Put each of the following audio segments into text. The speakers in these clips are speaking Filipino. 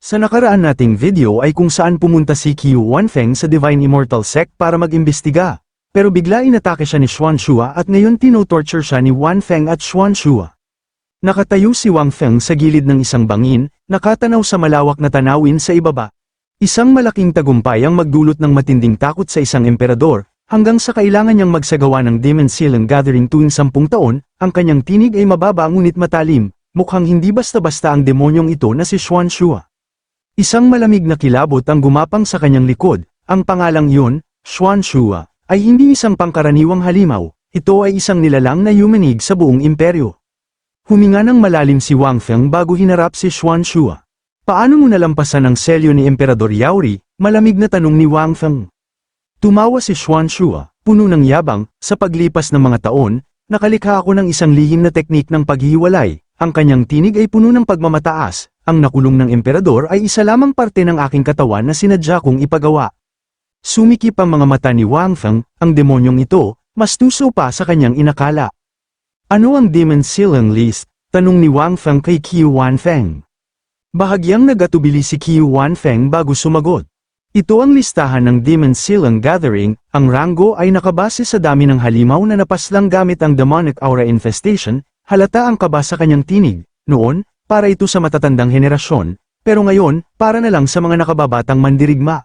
Sa nakaraan nating video ay kung saan pumunta si Qiu Wanfeng sa Divine Immortal Sect para mag-imbestiga. Pero bigla inatake siya ni Xuanxue at ngayon tino-torture siya ni Wanfeng at Xuanxue. Nakatayo si Wanfeng sa gilid ng isang bangin, nakatanaw sa malawak na tanawin sa ibaba. Isang malaking tagumpay ang magdulot ng matinding takot sa isang emperador, hanggang sa kailangan niyang magsagawa ng Demon Sealing Gathering tuwing 10 taon, ang kanyang tinig ay mababa ngunit matalim, mukhang hindi basta-basta ang demonyong ito na si Xuanxue. Isang malamig na kilabot ang gumapang sa kanyang likod, ang pangalang yun, Xuanxue, ay hindi isang pangkaraniwang halimaw, ito ay isang nilalang na yumanig sa buong imperyo. Huminga ng malalim si Wanfeng bago hinarap si Xuanxue. Paano mo nalampasan ang selyo ni Emperador Yaori? Malamig na tanong ni Wanfeng. Tumawa si Xuanxue, puno ng yabang, sa paglipas ng mga taon, nakalikha ako ng isang lihim na teknik ng paghihiwalay, ang kanyang tinig ay puno ng pagmamataas, ang nakulong ng emperador ay isa lamang parte ng aking katawan na sinadya kong ipagawa. Sumikip ang mga mata ni Wanfeng, ang demonyong ito, mas tuso pa sa kanyang inakala. Ano ang Demon Sealing List? Tanong ni Wanfeng kay Qiu Wanfeng. Bahagyang nagatubili si Qiu Wanfeng bago sumagot. Ito ang listahan ng Demon Sealing Gathering, ang ranggo ay nakabase sa dami ng halimaw na napaslang gamit ang Demonic Aura Infestation, halata ang kaba sa kanyang tinig, noon, para ito sa matatandang henerasyon, pero ngayon, para na lang sa mga nakababatang mandirigma.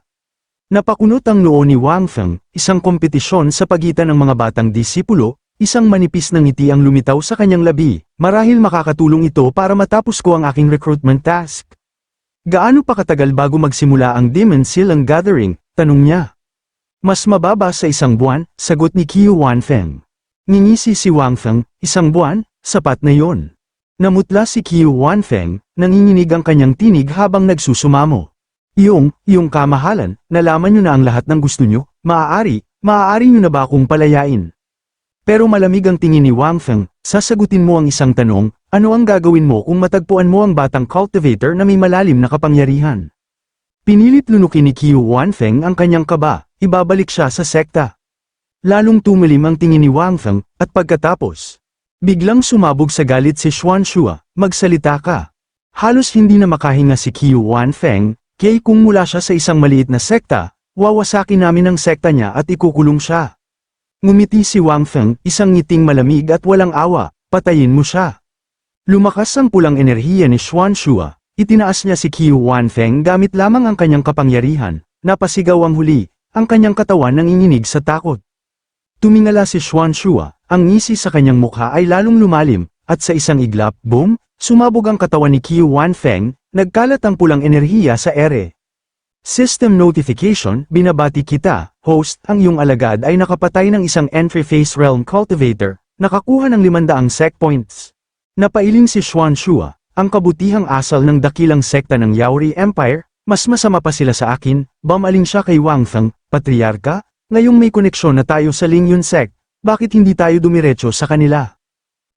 Napakunot ang noo ni Wanfeng, isang kompetisyon sa pagitan ng mga batang disipulo, isang manipis na ngiti ang lumitaw sa kanyang labi, marahil makakatulong ito para matapos ko ang aking recruitment task. Gaano pa katagal bago magsimula ang Demon Sealing Gathering? Tanong niya. Mas mababa sa 1 buwan, sagot ni Qiu Wanfeng. Ngingisi si Wanfeng, 1 buwan, sapat na yon. Namutla si Qiu Wanfeng, nanginginig ang kanyang tinig habang nagsusumamo. Iyong kamahalan, nalaman niyo na ang lahat ng gusto niyo, maaari niyo na ba akong palayain? Pero malamig ang tingin ni Wanfeng, sasagutin mo ang isang tanong, ano ang gagawin mo kung matagpuan mo ang batang cultivator na may malalim na kapangyarihan? Pinilit lunukin ni Qiu Wanfeng ang kanyang kaba, ibabalik siya sa sekta. Lalong tumilim ang tingin ni Wanfeng, at pagkatapos, biglang sumabog sa galit si Xuanxue, magsalita ka. Halos hindi na makahinga si Qiu Wanfeng, kaya kung mula siya sa isang maliit na sekta, wawasakin namin ang sekta niya at ikukulong siya. Ngumiti si Wanfeng, isang ngiting malamig at walang awa, patayin mo siya. Lumakas ang pulang enerhiya ni Xuanxue, itinaas niya si Qiu Wanfeng gamit lamang ang kanyang kapangyarihan, napasigaw ang huli, ang kanyang katawan nanginginig sa takot. Tumingala si Xuanxue, ang ngisi sa kanyang mukha ay lalong lumalim, at sa isang iglap, boom, sumabog ang katawan ni Qiu Wanfeng, nagkalat ang pulang enerhiya sa ere. System notification, binabati kita, host, ang iyong alagad ay nakapatay ng isang entry phase realm cultivator, nakakuha ng 500 sec points. Napailing si Xuanxue, ang kabutihang asal ng dakilang sekta ng Yaori Empire, mas masama pa sila sa akin, bumaling siya kay Wanfeng, Patriarka, ngayong may koneksyon na tayo sa Lingyun Sect, bakit hindi tayo dumiretso sa kanila?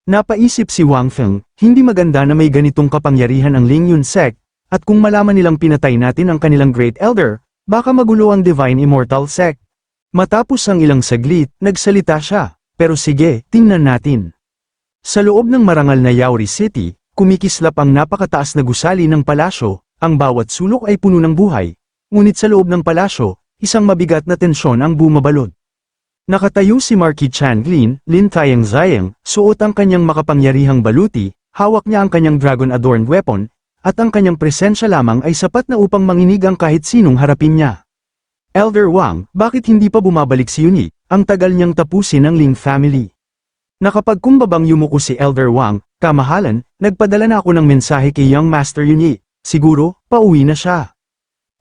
Napaisip si Wanfeng, hindi maganda na may ganitong kapangyarihan ang Lingyun Sect, at kung malaman nilang pinatay natin ang kanilang Great Elder, baka magulo ang Divine Immortal Sect. Matapos ang ilang saglit, nagsalita siya, pero sige, tingnan natin. Sa loob ng marangal na Yaori City, kumikislap ang napakataas na gusali ng palasyo, ang bawat sulok ay puno ng buhay, ngunit sa loob ng palasyo, isang mabigat na tensyon ang bumabalot. Nakatayo si Marquis Changlin, Lin Tianxiang, suot ang kanyang makapangyarihang baluti, hawak niya ang kanyang dragon-adorned weapon, at ang kanyang presensya lamang ay sapat na upang manginig ang kahit sinong harapin niya. Elder Wang, bakit hindi pa bumabalik si Yuni? Ang tagal niyang tapusin ang Ling family. Nakapagkumbabang yumuko si Elder Wang, kamahalan, nagpadala na ako ng mensahe kay Young Master Yuni, siguro, pauwi na siya.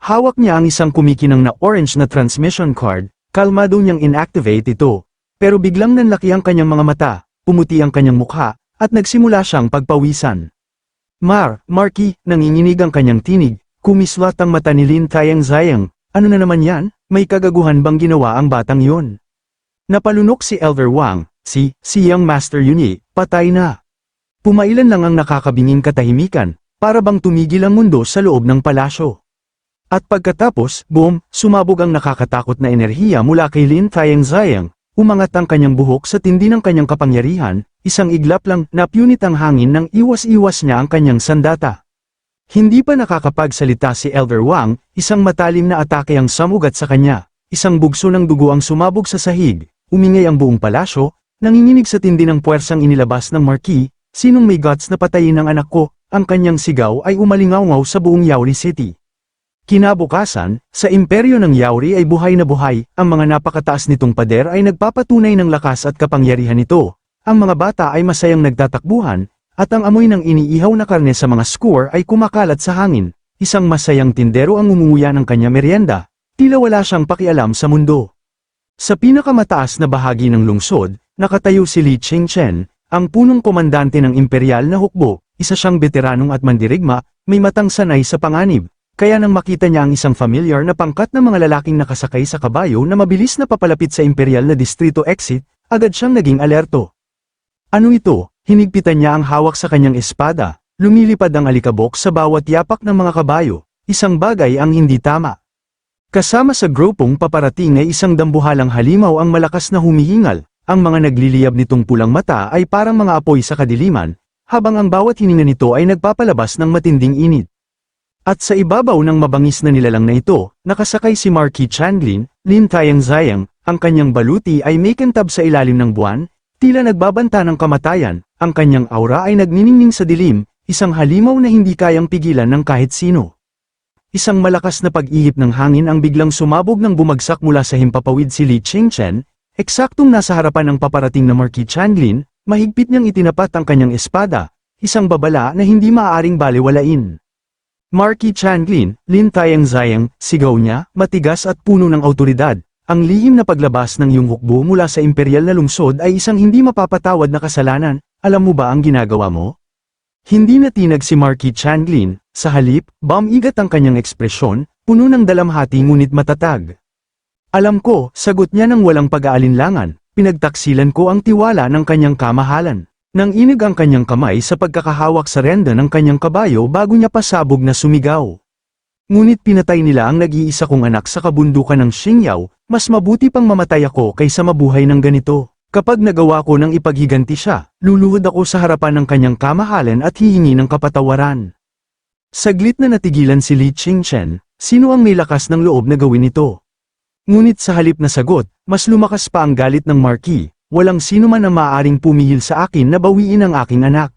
Hawak niya ang isang kumikinang na orange na transmission card, kalmado niyang inactivate ito, pero biglang nanlaki ang kanyang mga mata, pumuti ang kanyang mukha, at nagsimula siyang pagpawisan. Marquis, nanginginig ang kanyang tinig, kumislat ang mata ni Lin Tianxiang, ano na naman yan, may kagaguhan bang ginawa ang batang yon? Napalunok si Elder Wang, si Young Master Yuni, patay na. Pumailan lang ang nakakabinging katahimikan, para bang tumigil ang mundo sa loob ng palasyo. At pagkatapos, boom, sumabog ang nakakatakot na enerhiya mula kay Lin Tianxiang, umangat ang kanyang buhok sa tindi ng kanyang kapangyarihan, isang iglap lang, napunit ang hangin nang iwas-iwas niya ang kanyang sandata. Hindi pa nakakapagsalita si Elder Wang, isang matalim na atake ang samugat sa kanya, isang bugso ng dugo ang sumabog sa sahig, umingay ang buong palasyo, nanginginig sa tindi ng puwersang inilabas ng Marquis, sinong may guts na patayin ang anak ko, ang kanyang sigaw ay umalingaw sa buong Yauri City. Kinabukasan, sa imperyo ng Yauri ay buhay na buhay, ang mga napakataas nitong pader ay nagpapatunay ng lakas at kapangyarihan nito, ang mga bata ay masayang nagtatakbuhan, at ang amoy ng iniihaw na karne sa mga skewer ay kumakalat sa hangin, isang masayang tindero ang umunguya ng kanya merienda, tila wala siyang pakialam sa mundo. Sa pinakamataas na bahagi ng lungsod, nakatayo si Li Chingchen, ang punong komandante ng imperial na hukbo, isa siyang veteranong at mandirigma, may matang sanay sa panganib, kaya nang makita niya ang isang familiar na pangkat ng mga lalaking nakasakay sa kabayo na mabilis na papalapit sa imperial na distrito exit, agad siyang naging alerto. Ano ito? Hinigpitan niya ang hawak sa kanyang espada, lumilipad ang alikabok sa bawat yapak ng mga kabayo, isang bagay ang hindi tama. Kasama sa grupong paparating ay isang dambuhalang halimaw ang malakas na humihingal, ang mga nagliliyab nitong pulang mata ay parang mga apoy sa kadiliman, habang ang bawat hininga nito ay nagpapalabas ng matinding init. At sa ibabaw ng mabangis na nilalang na ito, nakasakay si Marquis Changlin, Lin Tayang-Zayang, ang kanyang baluti ay may kintab sa ilalim ng buwan, tila nagbabanta ng kamatayan, ang kanyang aura ay nagniningning sa dilim, isang halimaw na hindi kayang pigilan ng kahit sino. Isang malakas na pag-ihip ng hangin ang biglang sumabog nang bumagsak mula sa himpapawid si Li Chingchen, eksaktong nasa harapan ng paparating na Marquis Changlin, mahigpit niyang itinapat ang kanyang espada, isang babala na hindi maaaring balewalain. Marquis Changlin, Lin Tayang-Zayang, sigaw niya, matigas at puno ng awtoridad. Ang lihim na paglabas ng iyong hukbo mula sa imperial na lungsod ay isang hindi mapapatawad na kasalanan, alam mo ba ang ginagawa mo? Hindi natinag si Marquis Changlin, sa halip, bumigat ang kanyang ekspresyon, puno ng dalamhati ngunit matatag. Alam ko, sagot niya ng walang pag-aalinlangan, pinagtaksilan ko ang tiwala ng kanyang kamahalan. Nang inig ang kanyang kamay sa pagkakahawak sa renda ng kanyang kabayo bago niya pasabog na sumigaw. Ngunit pinatay nila ang nag-iisa kong anak sa kabundukan ng Xingyao, mas mabuti pang mamatay ako kaysa mabuhay ng ganito. Kapag nagawa ko ng ipaghiganti siya, luluhod ako sa harapan ng kanyang kamahalan at hihingi ng kapatawaran. Saglit na natigilan si Li Chingchen, sino ang may lakas ng loob na gawin ito? Ngunit sa halip na sagot, mas lumakas pa ang galit ng Marquis, walang sino man ang maaaring pumihil sa akin na bawiin ang aking anak.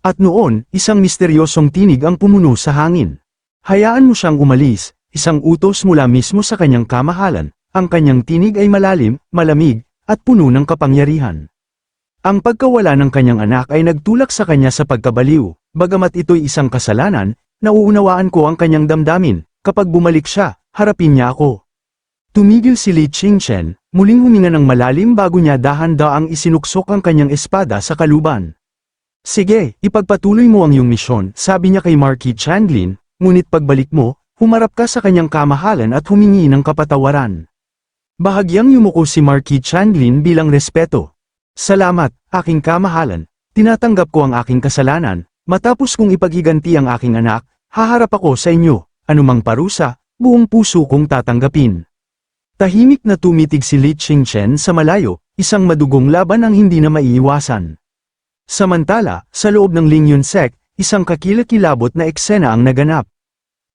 At noon, isang misteryosong tinig ang pumuno sa hangin. Hayaan mo siyang umalis, isang utos mula mismo sa kanyang kamahalan, ang kanyang tinig ay malalim, malamig, at puno ng kapangyarihan. Ang pagkawala ng kanyang anak ay nagtulak sa kanya sa pagkabaliw, bagamat ito'y isang kasalanan, nauunawaan ko ang kanyang damdamin, kapag bumalik siya, harapin niya ako. Tumigil si Li Chingchen, muling huminga ng malalim bago niya dahan-daang isinuksok ang kanyang espada sa kaluban. Sige, ipagpatuloy mo ang iyong misyon, sabi niya kay Marquis Changlin. Ngunit pagbalik mo, humarap ka sa kanyang kamahalan at humingi ng kapatawaran. Bahagyang yumuko si Marquis Changlin bilang respeto. Salamat, aking kamahalan, tinatanggap ko ang aking kasalanan, matapos kong ipaghiganti ang aking anak, haharap ako sa inyo, anumang parusa, buong puso kong tatanggapin. Tahimik na tumitig si Li Chingchen sa malayo, isang madugong laban ang hindi na maiiwasan. Samantala, sa loob ng Lingyun Sect, isang kakilakilabot na eksena ang naganap.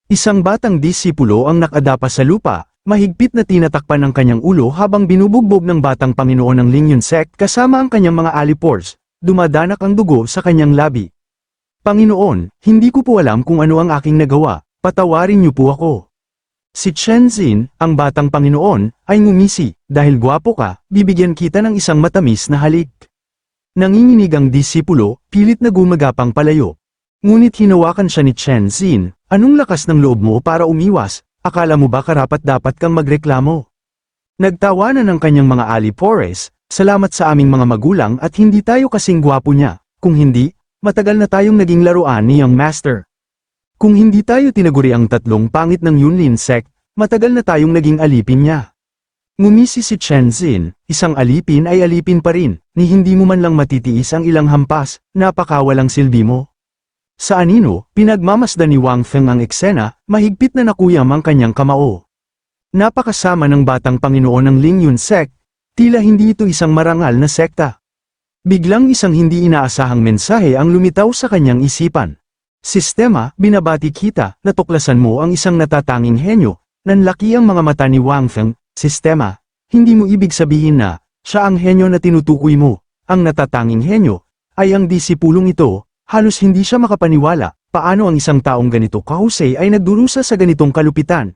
Isang batang disipulo ang nakadapa sa lupa, mahigpit na tinatakpan ang kanyang ulo habang binubugbog ng batang Panginoon ng Lingyun Sect kasama ang kanyang mga alipors, dumadanak ang dugo sa kanyang labi. Panginoon, hindi ko po alam kung ano ang aking nagawa, patawarin niyo po ako. Si Chen Xin, ang batang Panginoon, ay ngumisi, dahil gwapo ka, bibigyan kita ng isang matamis na halik. Nanginginig ang disipulo, pilit na gumagapang palayo. Ngunit hinawakan siya ni Chen Xin, anong lakas ng loob mo para umiwas, akala mo ba karapat-dapat kang magreklamo? Nagtawanan ng kanyang mga alipores, salamat sa aming mga magulang at hindi tayo kasing gwapo niya, kung hindi, matagal na tayong naging laruan ni Young Master. Kung hindi tayo tinaguri ang tatlong pangit ng Yunlin Sect, matagal na tayong naging alipin niya. Ngumisi si Chen Xin, isang alipin ay alipin pa rin, ni hindi mo man lang matitiis ang ilang hampas, napakawalang silbi mo. Sa anino, pinagmamasdan ni Wang Feng ang eksena, mahigpit na nakuyam ang kanyang kamao. Napakasama ng batang Panginoon ng Lingyun Sect, tila hindi ito isang marangal na sekta. Biglang isang hindi inaasahang mensahe ang lumitaw sa kanyang isipan. Sistema, binabati kita, natuklasan mo ang isang natatanging henyo. Nanlaki ang mga mata ni Wang Feng. Sistema, hindi mo ibig sabihin na, siya ang henyo na tinutukoy mo. Ang natatanging henyo, ay ang disipulong ito. Halos hindi siya makapaniwala, paano ang isang taong ganito kahusay ay nagdurusa sa ganitong kalupitan.